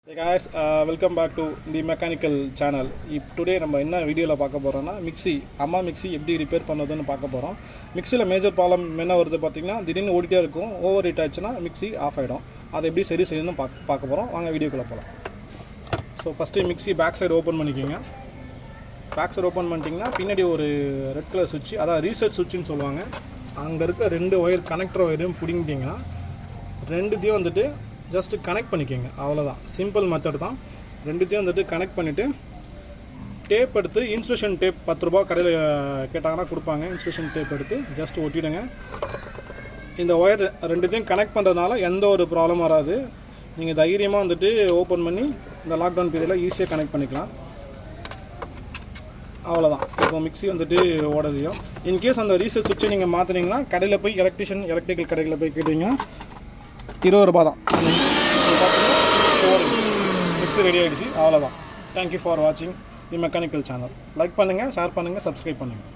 Hey guys, welcome back to the mechanical channel. Today நம்ம என்ன வீடியோல பார்க்க போறோம்னா மிக்ஸி எப்படி ரிப்பேர் பண்ணதுன்னு பார்க்க போறோம். மிக்ஸில மேஜர் ப்ராப்ளம் என்ன வருது பாத்தீங்கன்னா திடீர்னு ஓடிட்டே இருக்கும். ஓவர் ஹீட் ஆச்சுனா மிக்ஸி ஆஃப் ஆயிடும். அதை எப்படி சரி செய்யணும்னு பார்க்க போறோம். வாங்க வீடியோக்குள்ள போலாம். So first mixie back side open பண்ணிக்கங்க. பேக் சைடு ஓபன் பண்ணிட்டீங்கன்னா பின்னாடி ஒரு ரெட் கலர் சுவிட்ச், அதாவது ரீசெட் சுவிட்ச்னு சொல்வாங்க. அங்க இருக்க ரெண்டு ஒயர் கனெக்டர் ஒயரையும் புடிங்கிட்டீங்கன்னா ரெண்டுத்தையும் வந்துட்டு ஜஸ்ட் கனெக்ட் பண்ணிக்கங்க. அவ்வளோதான், சிம்பிள் மெத்தட் தான். ரெண்டுத்தையும் வந்துட்டு கனெக்ட் பண்ணிவிட்டு டேப் எடுத்து இன்சுலேஷன் டேப் 10 ரூபா கடையில் கேட்டாங்கன்னா கொடுப்பாங்க. இன்சுலேஷன் டேப் எடுத்து ஜஸ்ட் ஒட்டிவிடுங்க. இந்த ஒயர் ரெண்டுத்தையும் கனெக்ட் பண்ணுறதுனால எந்த ஒரு ப்ராப்ளம் வராது. நீங்கள் தைரியமாக வந்துட்டு ஓப்பன் பண்ணி இந்த லாக்டவுன் பீரியடில் ஈஸியாக கனெக்ட் பண்ணிக்கலாம். அவ்வளோதான். இப்போ மிக்ஸி வந்துட்டு ஓடலையும். இன்கேஸ் அந்த ரீசெட் சுவிட்சை நீங்கள் மாற்றினீங்கன்னா கடையில் போய் எலக்ட்ரிக்கல் கடையில் போய் கேட்டிங்கன்னா 20 ரூபா தான். மிக்ஸி ரெடி ஆகிடுச்சு. அவ்வளோதான். தேங்க்யூ ஃபார் வாட்சிங் தி மெக்கானிக்கல் சேனல். லைக் பண்ணுங்கள், ஷேர் பண்ணுங்கள், சப்ஸ்கிரைப் பண்ணுங்கள்.